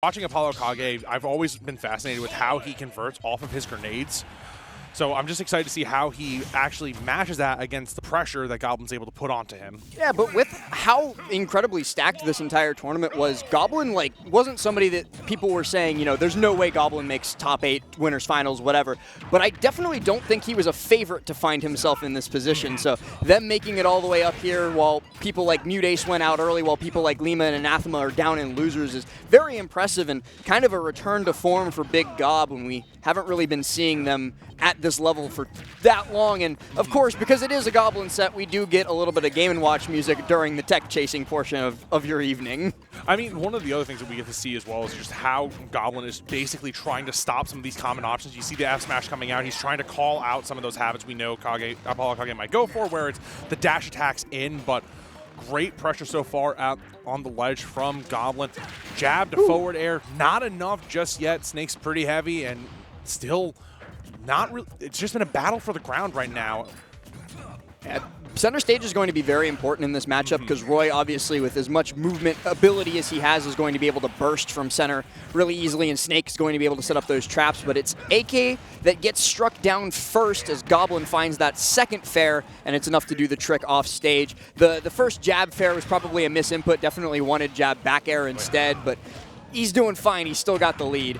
Watching ApolloKage, I've always been fascinated with how he converts off of his grenades. So I'm just excited to see how he actually matches that against the pressure that Goblin's able to put onto him. Yeah, but with how incredibly stacked this entire tournament was, Goblin wasn't somebody that people were saying, there's no way Goblin makes top 8, winners finals, whatever. But I definitely don't think he was a favorite to find himself in this position. So them making it all the way up here while people like Mute Ace went out early, while people like Lima and Anathema are down in losers is very impressive and kind of a return to form for Big Gob when we haven't really been seeing them at this level for that long. And of course, because it is a Goblin set, we do get a little bit of Game & Watch music during the tech chasing portion of your evening. I mean, one of the other things that we get to see as well is just how Goblin is basically trying to stop some of these common options. You see the F smash coming out. He's trying to call out some of those habits we know ApolloKage might go for, where it's the dash attacks in, but great pressure so far out on the ledge from Goblin. Jab to forward air, not enough just yet. Snake's pretty heavy and still not really. It's just been a battle for the ground right now. Yeah, center stage is going to be very important in this matchup because Roy, obviously, with as much movement ability as he has, is going to be able to burst from center really easily, and Snake is going to be able to set up those traps. But it's AK that gets struck down first as Goblin finds that second fair, and it's enough to do the trick off stage. The first jab fair was probably a misinput. Definitely wanted jab back air instead, but he's doing fine. He's still got the lead.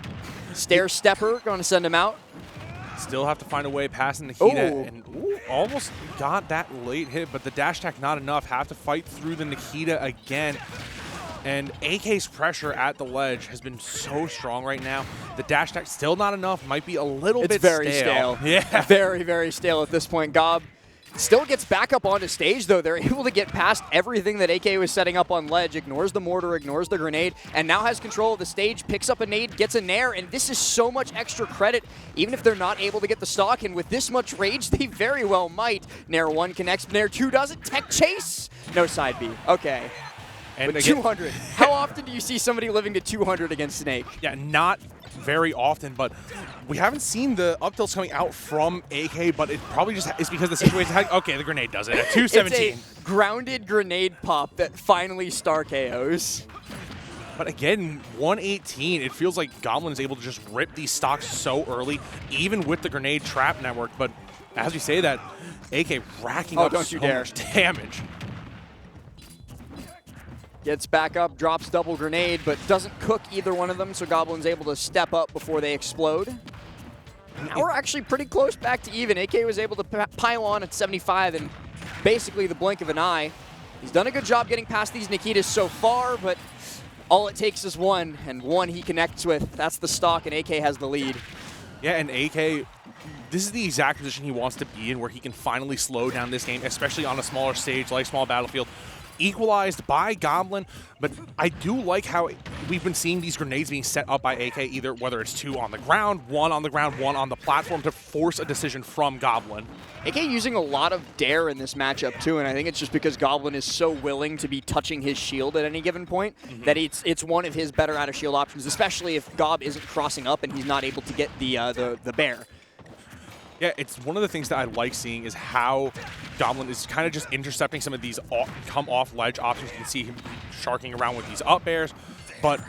Stair stepper going to send him out. Still have to find a way past Nikita, and almost got that late hit, but the dash attack not enough. Have to fight through the Nikita again. And AK's pressure at the ledge has been so strong right now. The dash attack still not enough. Might be a little bit stale. It's very stale. Yeah. Very, very stale at this point. Gob still gets back up onto stage, though. They're able to get past everything that AK was setting up on ledge, ignores the mortar, ignores the grenade, and now has control of the stage, picks up a nade, gets a nair, and this is so much extra credit, even if they're not able to get the stock, and with this much rage, they very well might. Nair 1 connects, Nair 2 doesn't, tech chase! No side B, okay. And but 200. How often do you see somebody living to 200 against Snake? Yeah, not very often, but we haven't seen the up tilts coming out from AK, but it probably just is because the situation. Okay, the grenade does it at 217. It's a grounded grenade pop that finally star KOs. But again, 118, it feels like Goblin is able to just rip these stocks so early, even with the grenade trap network. But as we say that, AK racking up so much damage. Gets back up, drops double grenade, but doesn't cook either one of them, so Goblin's able to step up before they explode. Now we're actually pretty close back to even. AK was able to pile on at 75 in basically the blink of an eye. He's done a good job getting past these Nikitas so far, but all it takes is one, and one he connects with. That's the stock, and AK has the lead. Yeah, and AK, this is the exact position he wants to be in, where he can finally slow down this game, especially on a smaller stage like Small Battlefield. Equalized by Goblin, but I do like how we've been seeing these grenades being set up by AK, either whether it's 2 on the ground, 1 on the ground, 1 on the platform, to force a decision from Goblin. AK using a lot of dare in this matchup too, and I think it's just because Goblin is so willing to be touching his shield at any given point that it's one of his better out of shield options, especially if Gob isn't crossing up and he's not able to get the bear. Yeah, it's one of the things that I like seeing is how Goblin is kind of just intercepting some of these come off ledge options. You can see him sharking around with these up airs, but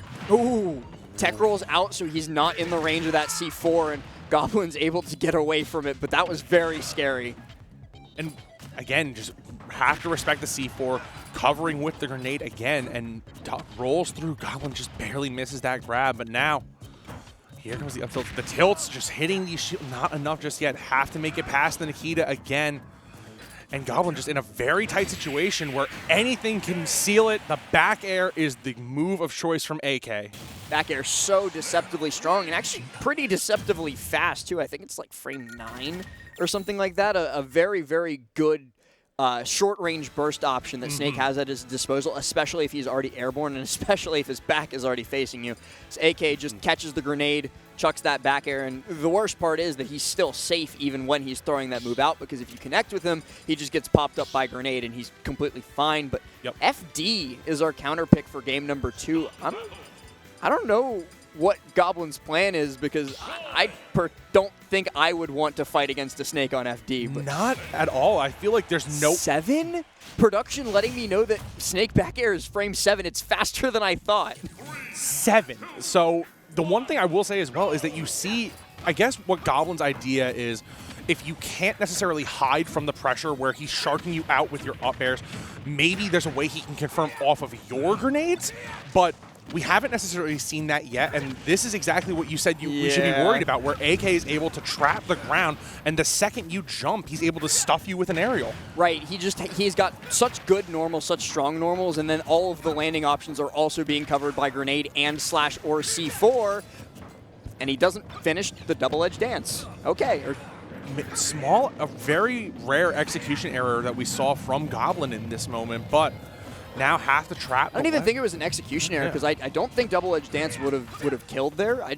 tech rolls out, so he's not in the range of that C4, and Goblin's able to get away from it, but that was very scary. And again, just have to respect the C4, covering with the grenade again, and rolls through. Goblin just barely misses that grab, but now here comes the up tilt. The tilts just hitting these shields, not enough just yet. Have to make it past the Nikita again. And Goblin just in a very tight situation where anything can seal it. The back air is the move of choice from AK. Back air so deceptively strong and actually pretty deceptively fast too. I think it's like frame 9 or something like that. A very, very good short-range burst option that Snake has at his disposal, especially if he's already airborne and especially if his back is already facing you. So AK just catches the grenade, chucks that back air, and the worst part is that he's still safe even when he's throwing that move out, because if you connect with him, he just gets popped up by grenade and he's completely fine. But FD is our counter pick for game number 2. I don't know what Goblin's plan is, because I don't think I would want to fight against a Snake on FD. But Not at all. I feel like there's no... 7? Production letting me know that Snake back air is frame 7. It's faster than I thought. 7. So the one thing I will say as well is that you see, I guess what Goblin's idea is, if you can't necessarily hide from the pressure where he's sharking you out with your up airs, maybe there's a way he can confirm off of your grenades, but we haven't necessarily seen that yet, and this is exactly what you said we should be worried about, where AK is able to trap the ground, and the second you jump, he's able to stuff you with an aerial. Right, he's got such good normals, such strong normals, and then all of the landing options are also being covered by grenade and / or C4, and he doesn't finish the double-edged dance. Okay. A very rare execution error that we saw from Goblin in this moment, but now have to trap. I don't even think it was an execution error, because I don't think double-edged dance would have killed there. I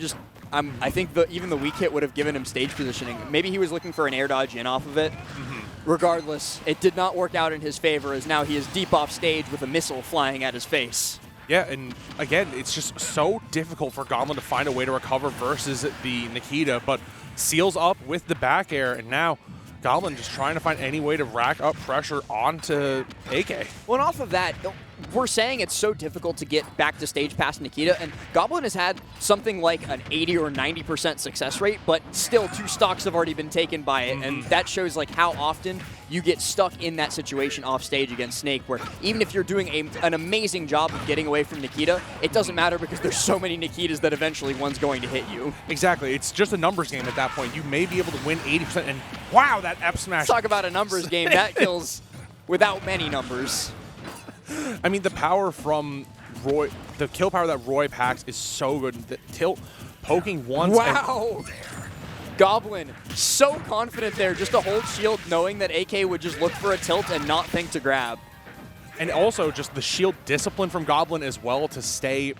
think even the weak hit would have given him stage positioning. Maybe he was looking for an air dodge in off of it. Regardless, it did not work out in his favor, as now he is deep off stage with a missile flying at his face. Yeah, and again, it's just so difficult for Goblin to find a way to recover versus the Nikita, but seals up with the back air, and now Goblin just trying to find any way to rack up pressure onto AK. Well, and off of that, we're saying it's so difficult to get back to stage past Nikita, and Goblin has had something like an 80 or 90% success rate, but still 2 stocks have already been taken by it, and that shows like how often you get stuck in that situation off stage against Snake, where even if you're doing an amazing job of getting away from Nikita, it doesn't matter because there's so many Nikitas that eventually one's going to hit you. Exactly. It's just a numbers game at that point. You may be able to win 80%, and wow, that F smash. Talk about a numbers game. That kills without many numbers. I mean, the power from Roy, the kill power that Roy packs is so good. The tilt poking once. Wow. Goblin, so confident there, just to hold shield, knowing that AK would just look for a tilt and not think to grab. And also just the shield discipline from Goblin as well, to stay,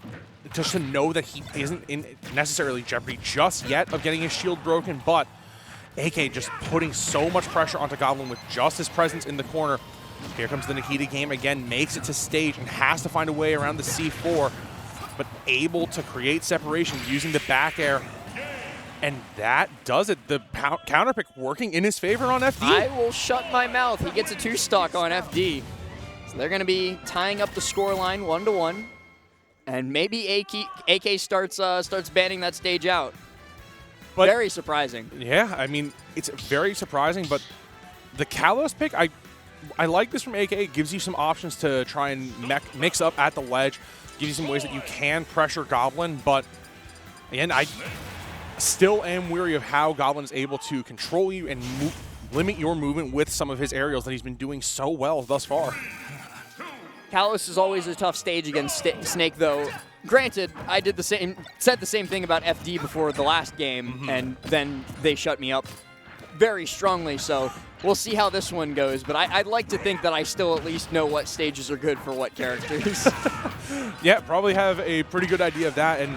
just to know that he isn't in necessarily jeopardy just yet of getting his shield broken, but AK just putting so much pressure onto Goblin with just his presence in the corner. Here comes the Nikita game again, makes it to stage and has to find a way around the C4, but able to create separation using the back air. And that does it. The counter pick working in his favor on FD. I will shut my mouth. He gets a 2-stock on FD. So they're going to be tying up the scoreline 1-1. And maybe AK starts banning that stage out. But very surprising. Yeah, I mean, it's very surprising, but the Kalos pick, I like this from AK. It gives you some options to try and mix up at the ledge, gives you some ways that you can pressure Goblin, but again, I still am weary of how Goblin is able to control you and limit your movement with some of his aerials that he's been doing so well thus far. Kalos is always a tough stage against Snake, though. Granted, I said the same thing about FD before the last game, and then they shut me up very strongly, so we'll see how this one goes, but I'd like to think that I still at least know what stages are good for what characters. Yeah, probably have a pretty good idea of that, and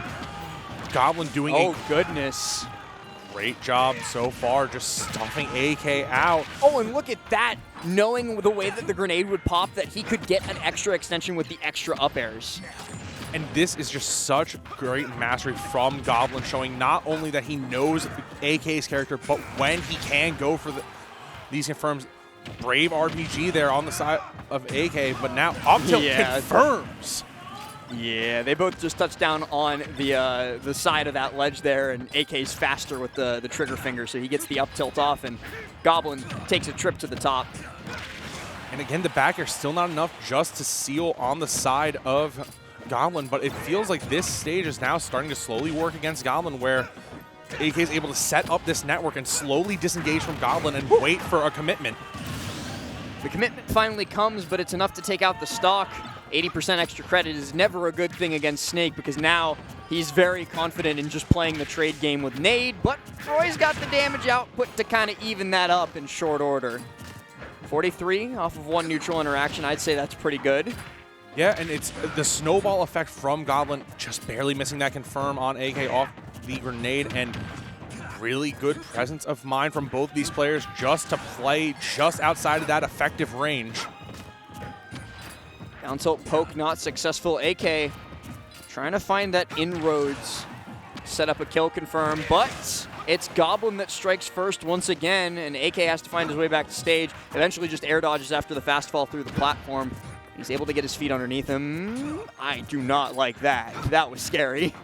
Goblin doing a goodness, great job so far, just stuffing AK out. Oh, and look at that, knowing the way that the grenade would pop, that he could get an extra extension with the extra up airs. And this is just such great mastery from Goblin, showing not only that he knows AK's character, but when he can go for these confirms. Brave RPG there on the side of AK, but now up tilt confirms. Yeah, they both just touched down on the side of that ledge there, and AK's faster with the trigger finger, so he gets the up tilt off, and Goblin takes a trip to the top. And again, the back air still not enough just to seal on the side of Goblin, but it feels like this stage is now starting to slowly work against Goblin, where AK is able to set up this network and slowly disengage from Goblin and wait for a commitment. The commitment finally comes, but it's enough to take out the stock. 80% extra credit is never a good thing against Snake, because now he's very confident in just playing the trade game with Nade, but Roy's got the damage output to kind of even that up in short order. 43 off of 1 neutral interaction, I'd say that's pretty good. Yeah, and it's the snowball effect from Goblin, just barely missing that confirm on AK off the grenade, and really good presence of mind from both these players just to play just outside of that effective range. Down tilt poke not successful. AK trying to find that inroads set up a kill confirm, but it's Goblin that strikes first once again, and AK has to find his way back to stage. Eventually just air dodges after the fast fall through the platform. He's able to get his feet underneath him. I do not like that. That was scary.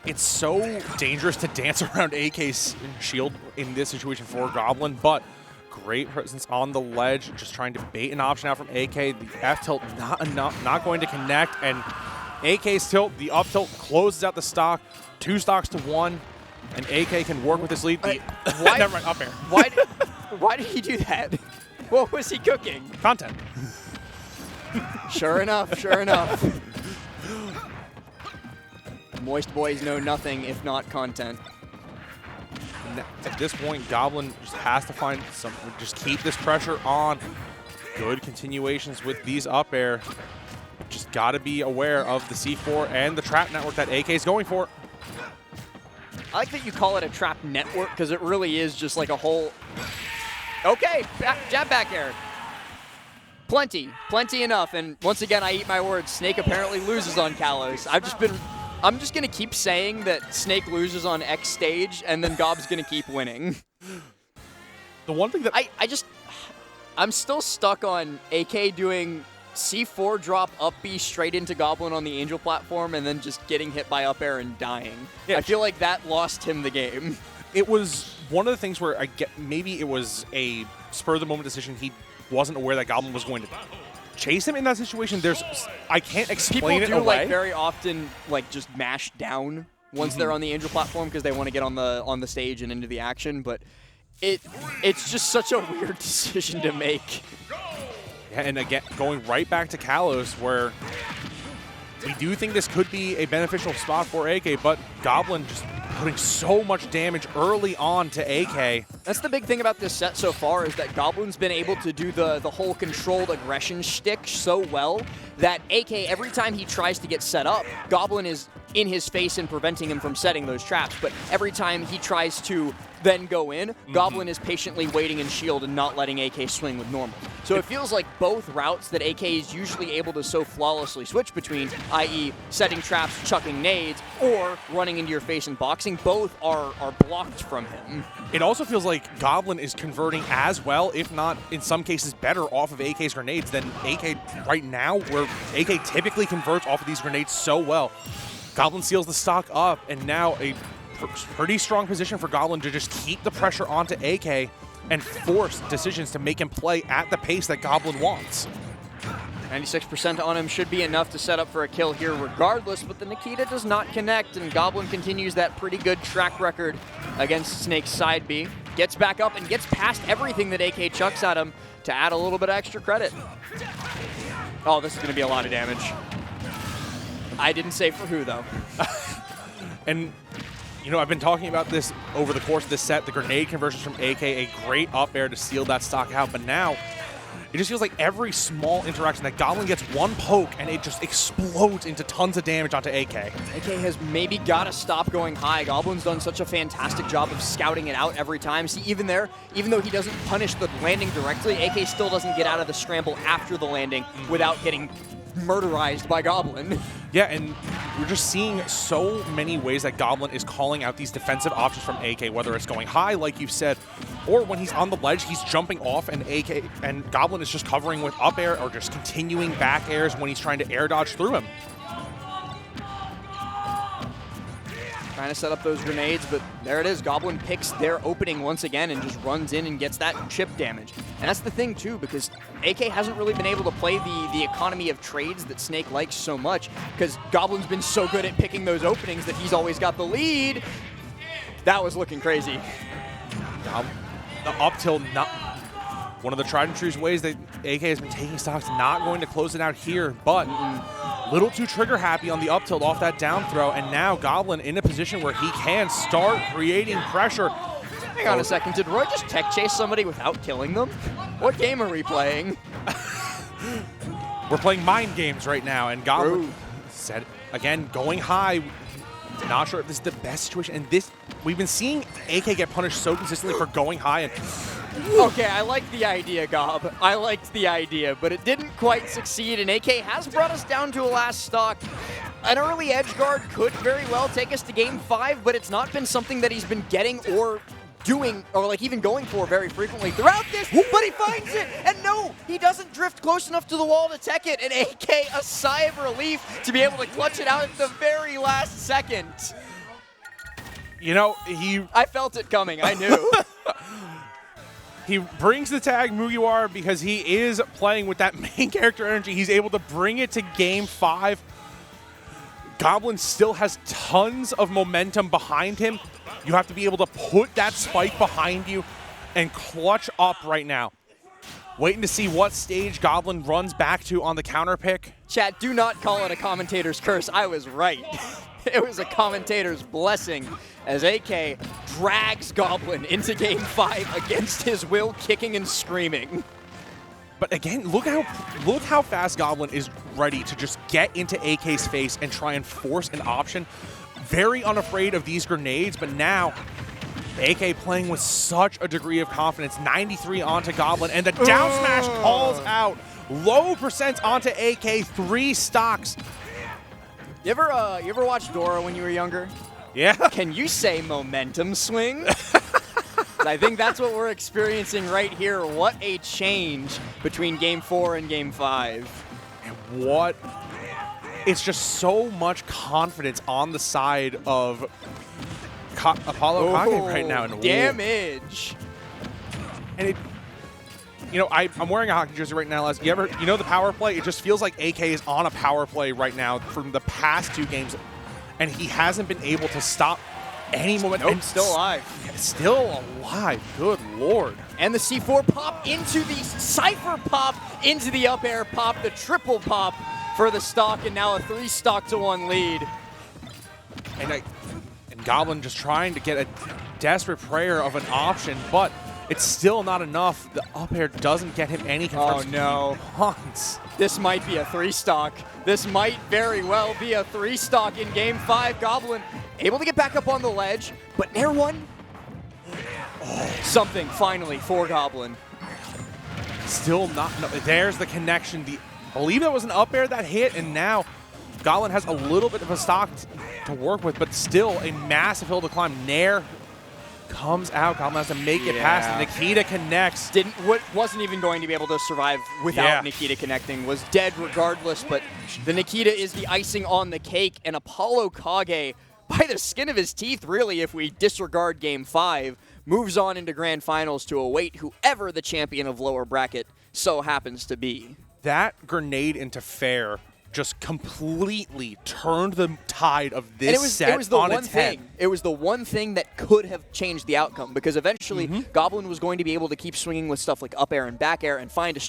It's so dangerous to dance around AK's shield in this situation for Goblin, but great presence on the ledge, just trying to bait an option out from AK. The F tilt not going to connect, and AK's tilt, the up tilt closes out the stock, 2 stocks to 1, and AK can work with this lead. Never mind, up air. Why did he do that? What was he cooking? Content. Sure enough, sure enough. Moist boys know nothing if not content. At this point, Goblin just has to find just keep this pressure on. Good continuations with these up air. Just got to be aware of the C4 and the trap network that AK is going for. I like that you call it a trap network because it really is just like a whole... Okay, jab back air. Plenty enough. And once again, I eat my words. Snake apparently loses on Kalos. I'm just going to keep saying that Snake loses on X stage, and then Gob's going to keep winning. The one thing that... I'm still stuck on AK doing C4 drop up B straight into Goblin on the Angel platform, and then just getting hit by up air and dying. Yeah, I feel like that lost him the game. It was one of the things where maybe it was a spur-of-the-moment decision. He wasn't aware that Goblin was going to chase him in that situation. I can't explain it away. People do like very often like just mash down once they're on the Angel platform because they want to get on the stage and into the action, but it's just such a weird decision to make. Yeah, and again, going right back to Kalos, where we do think this could be a beneficial spot for AK, but Goblin just putting so much damage early on to AK. That's the big thing about this set so far, is that Goblin's been able to do the whole controlled aggression shtick so well that AK, every time he tries to get set up, Goblin is in his face and preventing him from setting those traps. But every time he tries to then go in, Goblin is patiently waiting in shield and not letting AK swing with normal. So it feels like both routes that AK is usually able to so flawlessly switch between, i.e. setting traps, chucking nades, or running into your face and boxing, both are blocked from him. It also feels like Goblin is converting as well, if not in some cases better, off of AK's grenades than AK right now, where AK typically converts off of these grenades so well. Goblin seals the stock up, and now a pretty strong position for Goblin to just keep the pressure onto AK and force decisions to make him play at the pace that Goblin wants. 96% on him should be enough to set up for a kill here regardless, but the Nikita does not connect, and Goblin continues that pretty good track record against Snake's side B. Gets back up and gets past everything that AK chucks at him to add a little bit of extra credit. Oh, this is going to be a lot of damage. I didn't say for who, though. And, you know, I've been talking about this over the course of this set, the grenade conversions from AK, a great up air to seal that stock out, but now it just feels like every small interaction that Goblin gets one poke and it just explodes into tons of damage onto AK. AK has maybe got to stop going high. Goblin's done such a fantastic job of scouting it out every time. See, even there, even though he doesn't punish the landing directly, AK still doesn't get out of the scramble after the landing without getting murderized by Goblin. Yeah, and we're just seeing so many ways that Goblin is calling out these defensive options from AK, whether it's going high, like you said, or when he's on the ledge, he's jumping off, and AK and Goblin is just covering with up air or just continuing back airs when he's trying to air dodge through him. Trying to set up those grenades, but there it is. Goblin picks their opening once again and just runs in and gets that chip damage. And that's the thing, too, because AK hasn't really been able to play the economy of trades that Snake likes so much, because Goblin's been so good at picking those openings that he's always got the lead. That was looking crazy. The up tilt, not one of the tried and true ways that AK has been taking stocks, not going to close it out here, but little too trigger happy on the up tilt off that down throw, and now Goblin in a position where he can start creating pressure. Hang on a second, did Roy just tech chase somebody without killing them? What game are we playing? We're playing mind games right now, and Goblin said, again, going high. Not sure if this is the best situation, and this, we've been seeing AK get punished so consistently for going high, and okay, I like the idea, Gob. I liked the idea, but it didn't quite succeed, and AK has brought us down to a last stock. an early edge guard could very well take us to game 5, but it's not been something that he's been getting or doing, or like even going for very frequently throughout this, but he finds it, and no, he doesn't drift close enough to the wall to tech it, and AK a sigh of relief to be able to clutch it out at the very last second. You know, I felt it coming, I knew. He brings the tag Mugiwara because he is playing with that main character energy. He's able to bring it to game 5. Goblin still has tons of momentum behind him. You have to be able to put that spike behind you and clutch up right now. Waiting to see what stage Goblin runs back to on the counter pick. Chat, do not call it a commentator's curse. I was right. It was a commentator's blessing as AK drags Goblin into game 5 against his will, kicking and screaming. But again, look how fast Goblin is ready to just get into AK's face and try and force an option. Very unafraid of these grenades, but now AK playing with such a degree of confidence. 93 onto Goblin, and the down smash calls out. Low percent onto AK, 3 stocks. You ever watch Dora when you were younger? Yeah. Can you say momentum swing? I think that's what we're experiencing right here. What a change between game 4 and game 5. And what? It's just so much confidence on the side of ApolloKage right now. And damage. And it, you know, I'm wearing a hockey jersey right now. You know the power play? It just feels like AK is on a power play right now from the past 2 games, and he hasn't been able to stop any moment. Nope, still alive. Still alive. Good lord. And the C4 pop into the Cypher pop into the up air pop, the triple pop for the stock, and now a 3 stock to 1 lead. And Goblin just trying to get a desperate prayer of an option, but it's still not enough. The up air doesn't get him any confirmed. Oh no. Punts. This might be a 3 stock. This might very well be a 3 stock in game 5. Goblin able to get back up on the ledge, but Nair 1. Something finally for Goblin. Still not. No, there's the connection. I believe that was an up air that hit, and now Goblin has a little bit of a stock to work with, but still a massive hill to climb. Nair comes out. Goblin has to make it past. Nikita connects. Wasn't even going to be able to survive without Nikita connecting. Was dead regardless, but the Nikita is the icing on the cake, and ApolloKage, by the skin of his teeth, really, if we disregard game 5, moves on into grand finals to await whoever the champion of lower bracket so happens to be. That grenade into fair just completely turned the tide of this set on its head. It was the one thing that could have changed the outcome, because eventually Goblin was going to be able to keep swinging with stuff like up air and back air and find a